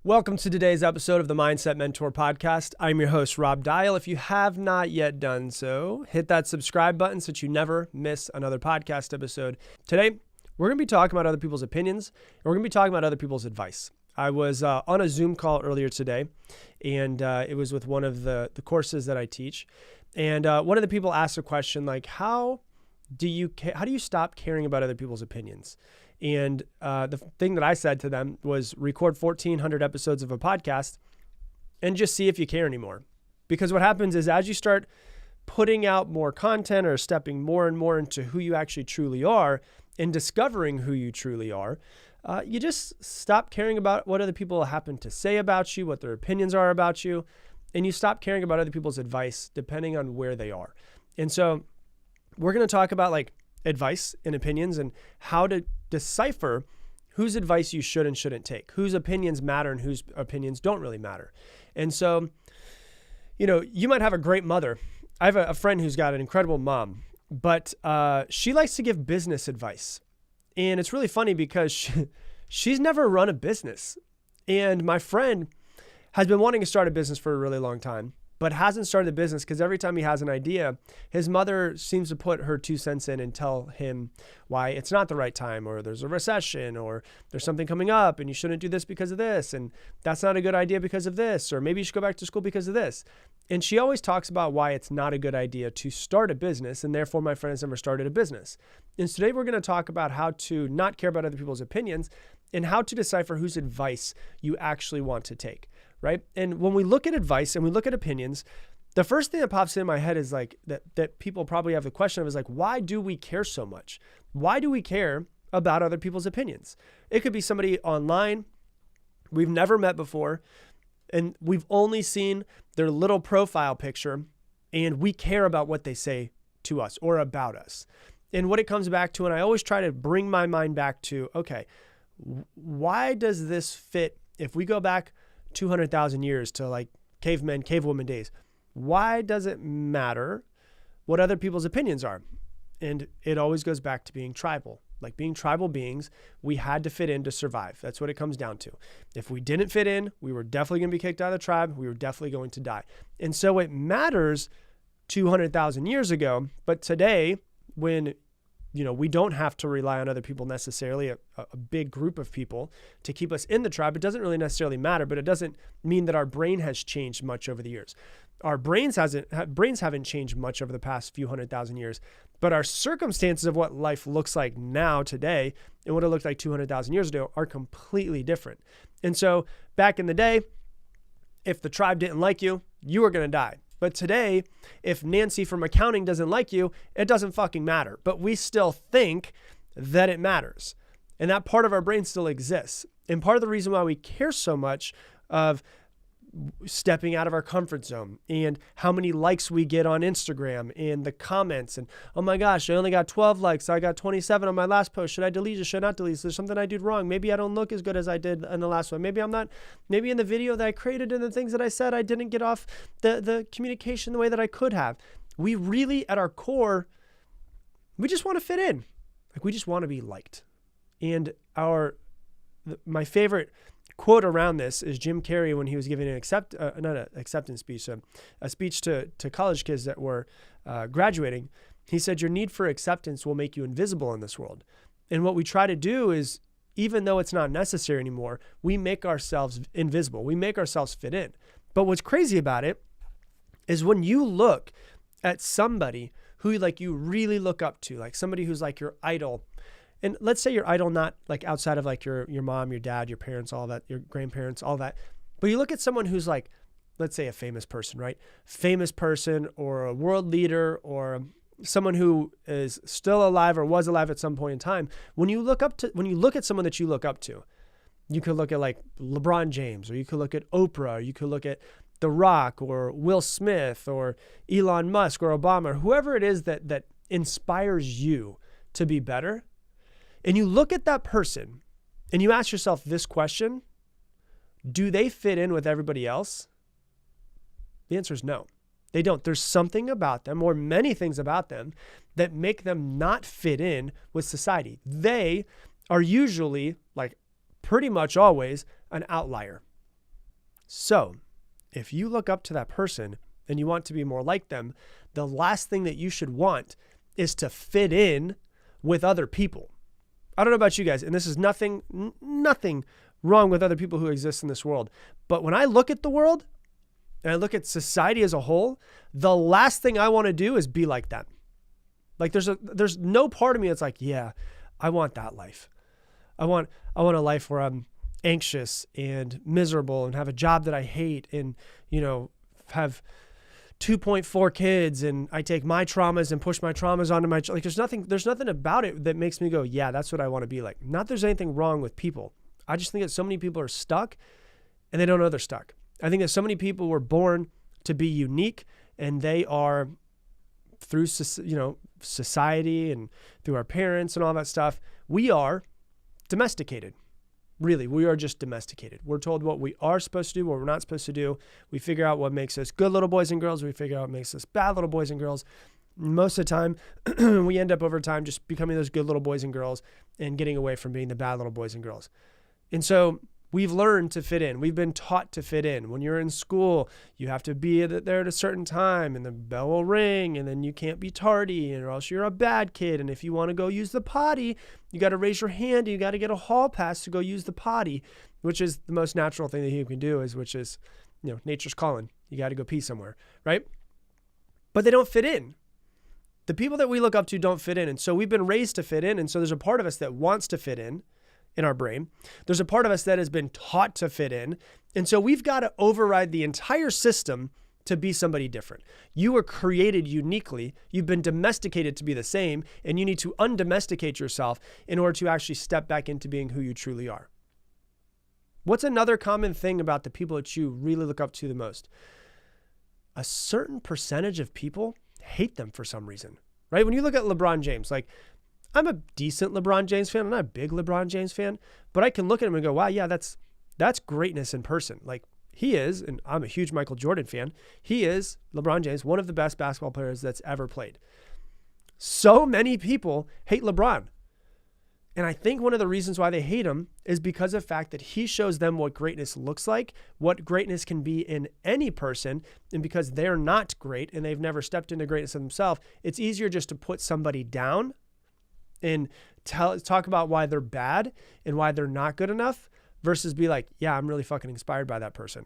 Welcome to today's episode of the Mindset Mentor Podcast. I'm your host, Rob Dial. If you have not yet done so, hit that subscribe button so that you never miss another podcast episode. Today, we're going to be talking about other people's opinions, and we're going to be talking about other people's advice. I was on a Zoom call earlier today, and it was with one of the courses that I teach. And one of the people asked a question like, how do you stop caring about other people's opinions? And the thing that I said to them was record 1,400 episodes of a podcast and just see if you care anymore. Because what happens is as you start putting out more content or stepping more and more into who you actually truly are and discovering who you truly are, you just stop caring about what other people happen to say about you, what their opinions are about you, and you stop caring about other people's advice depending on where they are. And so we're going to talk about like advice and opinions and how to decipher whose advice you should and shouldn't take, whose opinions matter and whose opinions don't really matter. And so, you might have a great mother. I have a friend who's got an incredible mom, but she likes to give business advice. And it's really funny because she's never run a business. And my friend has been wanting to start a business for a really long time, but hasn't started the business because every time he has an idea, his mother seems to put her 2 cents in and tell him why it's not the right time, or there's a recession, or there's something coming up and you shouldn't do this because of this. And that's not a good idea because of this, or maybe you should go back to school because of this. And she always talks about why it's not a good idea to start a business. And therefore my friend has never started a business. And today we're going to talk about how to not care about other people's opinions and how to decipher whose advice you actually want to take. Right. And when we look at advice and we look at opinions, the first thing that pops in my head is like that people probably have the question of is like, why do we care so much? Why do we care about other people's opinions? It could be somebody online we've never met before, and we've only seen their little profile picture, and we care about what they say to us or about us. And what it comes back to, and I always try to bring my mind back to, okay, why does this fit? If we go back 200,000 years to like cavemen, cavewoman days, why does it matter what other people's opinions are? And it always goes back to being tribal. Like being tribal beings, we had to fit in to survive. That's what it comes down to. If we didn't fit in, we were definitely going to be kicked out of the tribe. We were definitely going to die. And so it matters 200,000 years ago, but today when we don't have to rely on other people necessarily, a big group of people to keep us in the tribe. It doesn't really necessarily matter, but it doesn't mean that our brain has changed much over the years. Our brains haven't changed much over the past few 100,000 years, but our circumstances of what life looks like now today and what it looked like 200,000 years ago are completely different. And so back in the day, if the tribe didn't like you, you were going to die. But today, if Nancy from accounting doesn't like you, it doesn't fucking matter. But we still think that it matters. And that part of our brain still exists. And part of the reason why we care so much of stepping out of our comfort zone and how many likes we get on Instagram and the comments and, oh my gosh, I only got 12 likes. I got 27 on my last post. Should I delete it? Should I not delete it? There's something I did wrong. Maybe I don't look as good as I did in the last one. Maybe I'm not, maybe in the video that I created and the things that I said, I didn't get off the communication the way that I could have. We really, at our core, we just want to fit in. Like we just want to be liked. And my favorite quote around this is Jim Carrey when he was giving a speech to college kids that were graduating. He said, your need for acceptance will make you invisible in this world. And what we try to do is, even though it's not necessary anymore, we make ourselves invisible. We make ourselves fit in. But what's crazy about it is when you look at somebody who like you really look up to, like somebody who's like your idol. And let's say your idol, not like outside of like your mom, your dad, your parents, all that, your grandparents, all that. But you look at someone who's like, let's say a famous person, right? Famous person or a world leader or someone who is still alive or was alive at some point in time. When you look at someone that you look up to, you could look at like LeBron James, or you could look at Oprah, or you could look at The Rock or Will Smith or Elon Musk or Obama, or whoever it is that inspires you to be better. And you look at that person and you ask yourself this question: do they fit in with everybody else? The answer is no, they don't. There's something about them, or many things about them, that make them not fit in with society. They are usually, like pretty much always, an outlier. So if you look up to that person and you want to be more like them, the last thing that you should want is to fit in with other people. I don't know about you guys, and this is nothing wrong with other people who exist in this world. But when I look at the world and I look at society as a whole, the last thing I want to do is be like them. Like there's no part of me that's like, yeah, I want that life. I want a life where I'm anxious and miserable and have a job that I hate and, have 2.4 kids and I take my traumas and push my traumas onto my, like there's nothing about it that makes me go, yeah, that's what I want to be like. Not there's anything wrong with people. I just think that so many people are stuck and they don't know they're stuck. I think that so many people were born to be unique and they are through, society and through our parents and all that stuff, we are domesticated. Really, we are just domesticated. We're told what we are supposed to do, what we're not supposed to do. We figure out what makes us good little boys and girls. We figure out what makes us bad little boys and girls. Most of the time, we end up over time just becoming those good little boys and girls and getting away from being the bad little boys and girls. And so we've learned to fit in. We've been taught to fit in. When you're in school, you have to be there at a certain time and the bell will ring and then you can't be tardy or else you're a bad kid. And if you want to go use the potty, you got to raise your hand. You got to get a hall pass to go use the potty, which is the most natural thing that you can do which is nature's calling. You got to go pee somewhere, right? But they don't fit in. The people that we look up to don't fit in. And so we've been raised to fit in. And so there's a part of us that wants to fit in our brain. There's a part of us that has been taught to fit in. And so we've got to override the entire system to be somebody different. You were created uniquely. You've been domesticated to be the same, and you need to undomesticate yourself in order to actually step back into being who you truly are. What's another common thing about the people that you really look up to the most? A certain percentage of people hate them for some reason, right? When you look at LeBron James, like I'm a decent LeBron James fan. I'm not a big LeBron James fan, but I can look at him and go, wow, yeah, that's greatness in person. Like he is, and I'm a huge Michael Jordan fan. He is, LeBron James, one of the best basketball players that's ever played. So many people hate LeBron. And I think one of the reasons why they hate him is because of the fact that he shows them what greatness looks like, what greatness can be in any person. And because they're not great and they've never stepped into greatness themselves, it's easier just to put somebody down and talk about why they're bad and why they're not good enough versus be like, yeah, I'm really fucking inspired by that person,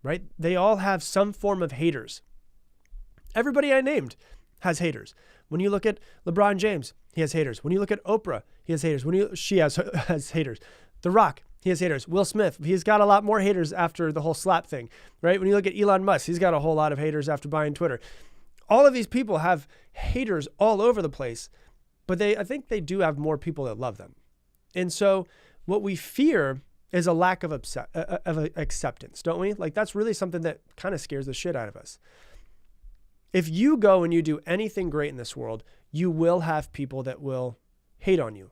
right? They all have some form of haters. Everybody I named has haters. When you look at LeBron James, he has haters. When you look at Oprah, he has haters. She has haters. The Rock, he has haters. Will Smith, he's got a lot more haters after the whole slap thing, right? When you look at Elon Musk, he's got a whole lot of haters after buying Twitter. All of these people have haters all over the place. But I think they do have more people that love them. And so what we fear is a lack of acceptance, don't we? Like that's really something that kind of scares the shit out of us. If you go and you do anything great in this world, you will have people that will hate on you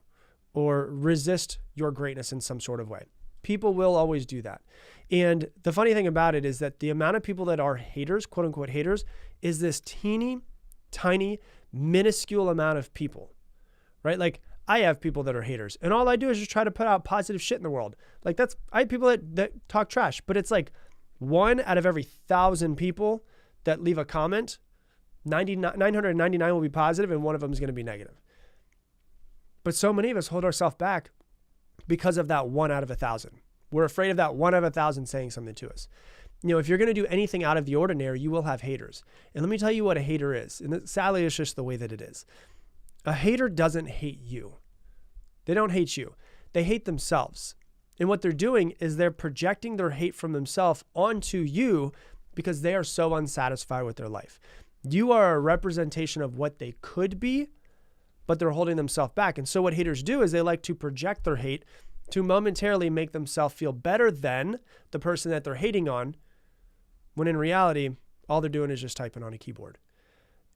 or resist your greatness in some sort of way. People will always do that. And the funny thing about it is that the amount of people that are haters, quote unquote haters, is this teeny, tiny, minuscule amount of people. Right? Like I have people that are haters and all I do is just try to put out positive shit in the world. Like I have people that talk trash, but it's like 1 out of every 1,000 people that leave a comment, 999 will be positive and one of them is going to be negative. But so many of us hold ourselves back because of that 1 out of 1,000. We're afraid of that 1 out of 1,000 saying something to us. If you're going to do anything out of the ordinary, you will have haters. And let me tell you what a hater is. And sadly, it's just the way that it is. A hater doesn't hate you. They don't hate you. They hate themselves. And what they're doing is they're projecting their hate from themselves onto you because they are so unsatisfied with their life. You are a representation of what they could be, but they're holding themselves back. And so what haters do is they like to project their hate to momentarily make themselves feel better than the person that they're hating on, when in reality, all they're doing is just typing on a keyboard.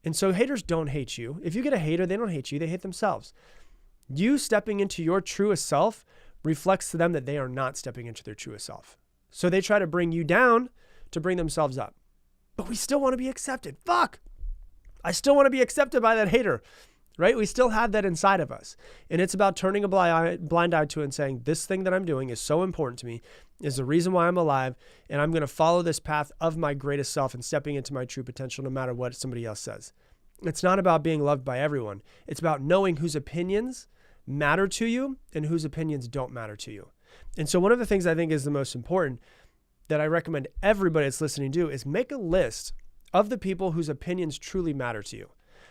And so haters don't hate you. If you get a hater, they don't hate you. They hate themselves. You stepping into your truest self reflects to them that they are not stepping into their truest self. So they try to bring you down to bring themselves up. But we still want to be accepted. Fuck. I still want to be accepted by that hater. right? We still have that inside of us. And it's about turning a blind eye to it and saying, this thing that I'm doing is so important to me, is the reason why I'm alive, and I'm going to follow this path of my greatest self and stepping into my true potential no matter what somebody else says. It's not about being loved by everyone. It's about knowing whose opinions matter to you and whose opinions don't matter to you. And so one of the things I think is the most important that I recommend everybody that's listening do is make a list of the people whose opinions truly matter to you.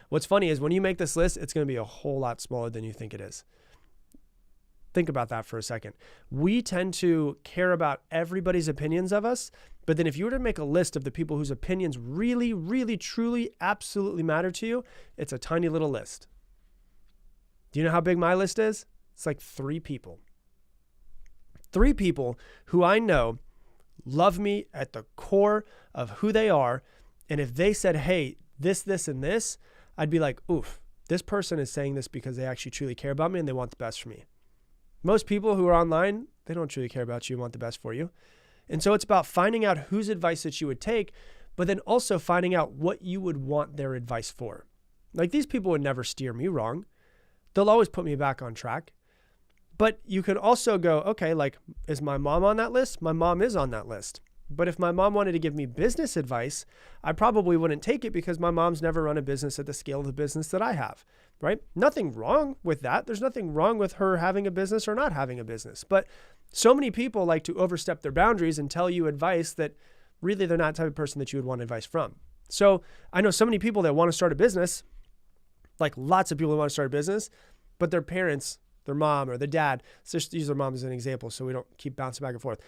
What's funny is when you make this list, it's going to be a whole lot smaller than you think it is. Think about that for a second. We tend to care about everybody's opinions of us, but then if you were to make a list of the people whose opinions really, really, truly, absolutely matter to you, it's a tiny little list. Do you know how big my list is? It's like 3 people. 3 people who I know love me at the core of who they are. And if they said, hey, this, and this, I'd be like, oof, this person is saying this because they actually truly care about me and they want the best for me. Most people who are online, they don't truly care about you and want the best for you. And so it's about finding out whose advice that you would take, but then also finding out what you would want their advice for. Like, these people would never steer me wrong. They'll always put me back on track. But you could also go, okay, like, is my mom on that list? My mom is on that list. But if my mom wanted to give me business advice, I probably wouldn't take it because my mom's never run a business at the scale of the business that I have, right? Nothing wrong with that. There's nothing wrong with her having a business or not having a business. But so many people like to overstep their boundaries and tell you advice that really they're not the type of person that you would want advice from. So I know so many people that want to start a business, like lots of people that want to start a business, but their parents, their mom or their dad, so just use their mom as an example so we don't keep bouncing back and forth.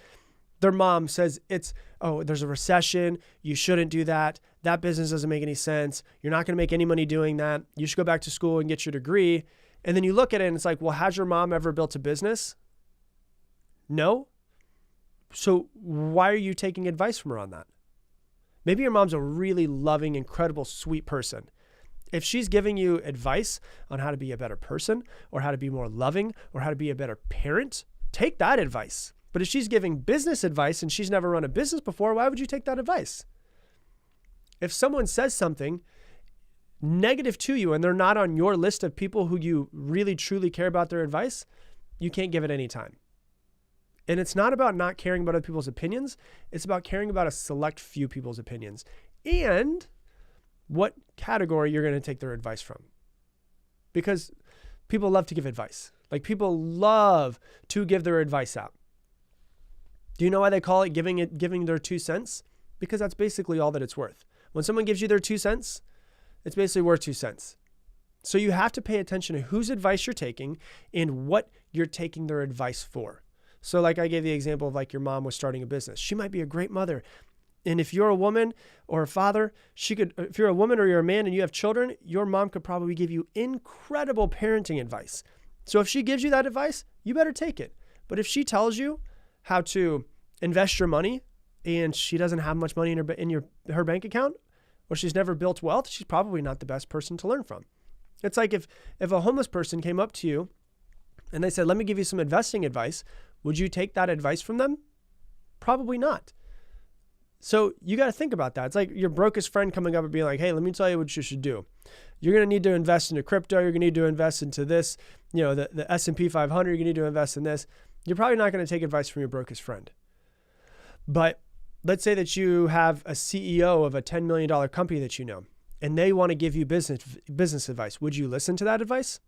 Their mom says there's a recession. You shouldn't do that. That business doesn't make any sense. You're not going to make any money doing that. You should go back to school and get your degree. And then you look at it and it's like, well, has your mom ever built a business? No. So why are you taking advice from her on that? Maybe your mom's a really loving, incredible, sweet person. If she's giving you advice on how to be a better person or how to be more loving or how to be a better parent, take that advice. But if she's giving business advice and she's never run a business before, why would you take that advice? If someone says something negative to you and they're not on your list of people who you really, truly care about their advice, you can't give it any time. And it's not about not caring about other people's opinions. It's about caring about a select few people's opinions and what category you're going to take their advice from. Because people love to give advice. Like, people love to give their advice out. Do you know why they call it giving their 2 cents? Because that's basically all that it's worth. When someone gives you their 2 cents, it's basically worth 2 cents. So you have to pay attention to whose advice you're taking and what you're taking their advice for. So like I gave the example of like your mom was starting a business. She might be a great mother. And if you're a woman or a father, if you're a woman or you're a man and you have children, your mom could probably give you incredible parenting advice. So if she gives you that advice, you better take it. But if she tells you how to invest your money and she doesn't have much money in her bank account, or she's never built wealth, she's probably not the best person to learn from. It's like if a homeless person came up to you and they said, let me give you some investing advice, would you take that advice from them? Probably not. So you got to think about that. It's like your brokest friend coming up and being like, hey, let me tell you what you should do. You're going to need to invest into crypto. You're going to need to invest into this, the S&P 500. You're going to need to invest in this. You're probably not going to take advice from your brokest friend. But let's say that you have a CEO of a $10 million company that you know, and they want to give you business advice. Would you listen to that advice?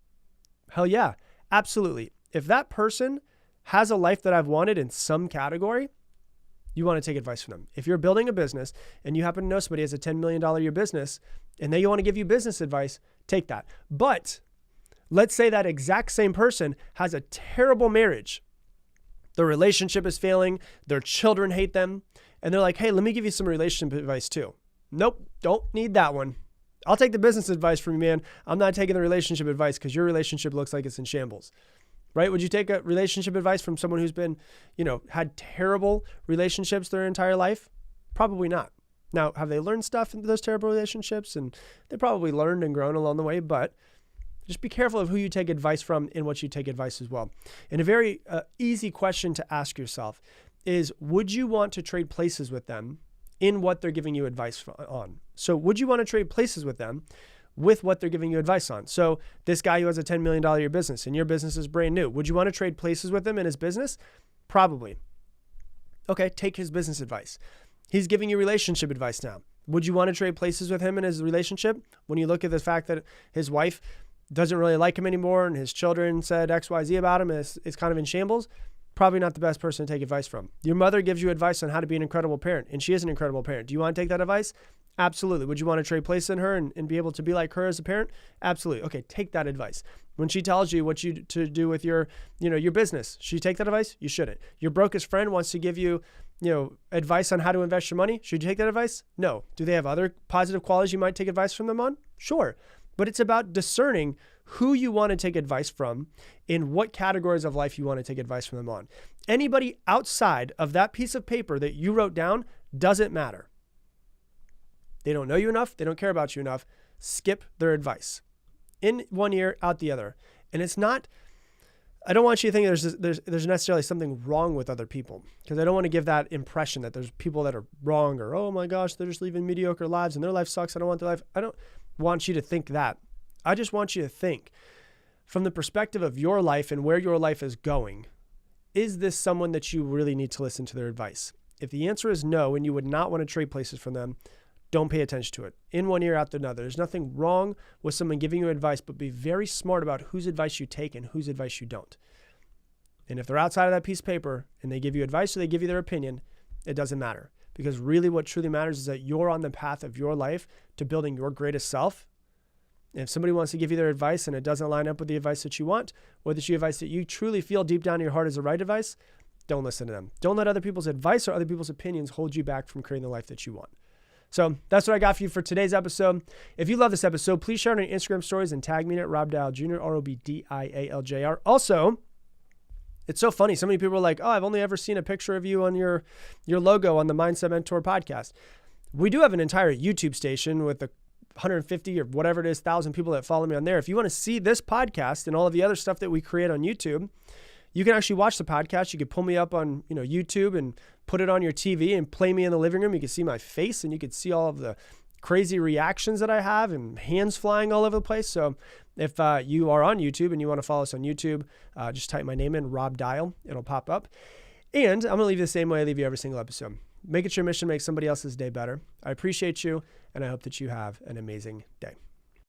Hell yeah, absolutely. If that person has a life that I've wanted in some category, you want to take advice from them. If you're building a business and you happen to know somebody has a $10 million a year business and they want to give you business advice, take that. But let's say that exact same person has a terrible marriage. Their relationship is failing. Their children hate them. And they're like, hey, let me give you some relationship advice too. Nope, don't need that one. I'll take the business advice from you, man. I'm not taking the relationship advice because your relationship looks like it's in shambles. Right? Would you take a relationship advice from someone who's been, had terrible relationships their entire life? Probably not. Now, have they learned stuff in those terrible relationships? And they probably learned and grown along the way, but just be careful of who you take advice from and what you take advice as well. And a very easy question to ask yourself is, would you want to trade places with them in what they're giving you advice on? So would you want to trade places with them with what they're giving you advice on. So this guy who has a $10 million a year business and your business is brand new, would you want to trade places with him in his business? Probably. Okay, take his business advice. He's giving you relationship advice now. Would you want to trade places with him in his relationship? When you look at the fact that his wife doesn't really like him anymore and his children said X, Y, Z about him, it's kind of in shambles, probably not the best person to take advice from. Your mother gives you advice on how to be an incredible parent, and she is an incredible parent. Do you want to take that advice? Absolutely. Would you want to trade places in her and be able to be like her as a parent? Absolutely. Okay, take that advice. When she tells you what you to do with your business, should you take that advice? You shouldn't. Your brokest friend wants to give you, advice on how to invest your money. Should you take that advice? No. Do they have other positive qualities you might take advice from them on? Sure. But it's about discerning who you want to take advice from, in what categories of life you want to take advice from them on. Anybody outside of that piece of paper that you wrote down doesn't matter. They don't know you enough. They don't care about you enough. Skip their advice. In one ear, out the other. And it's not, I don't want you to think there's necessarily something wrong with other people, because I don't want to give that impression that there's people that are wrong, or, oh my gosh, they're just living mediocre lives and their life sucks. I don't want their life. I don't want you to think that. I just want you to think from the perspective of your life and where your life is going. Is this someone that you really need to listen to their advice? If the answer is no, and you would not want to trade places from them, don't pay attention to it. In one ear, out the other. There's nothing wrong with someone giving you advice, but be very smart about whose advice you take and whose advice you don't. And if they're outside of that piece of paper and they give you advice or they give you their opinion, it doesn't matter. Because really what truly matters is that you're on the path of your life to building your greatest self. And if somebody wants to give you their advice and it doesn't line up with the advice that you want, or the advice that you truly feel deep down in your heart is the right advice, don't listen to them. Don't let other people's advice or other people's opinions hold you back from creating the life that you want. So that's what I got for you for today's episode. If you love this episode, please share it on your Instagram stories and tag me in it, Rob Dial Jr., ROBDIALJR. Also, it's so funny. So many people are like, oh, I've only ever seen a picture of you on your logo on the Mindset Mentor podcast. We do have an entire YouTube station with the 150 or whatever it is, 1,000 people that follow me on there. If you want to see this podcast and all of the other stuff that we create on YouTube, you can actually watch the podcast. You could pull me up on YouTube and put it on your TV and play me in the living room. You can see my face and you can see all of the crazy reactions that I have and hands flying all over the place. So if you are on YouTube and you want to follow us on YouTube, just type my name in, Rob Dial. It'll pop up. And I'm going to leave you the same way I leave you every single episode. Make it your mission to make somebody else's day better. I appreciate you, and I hope that you have an amazing day.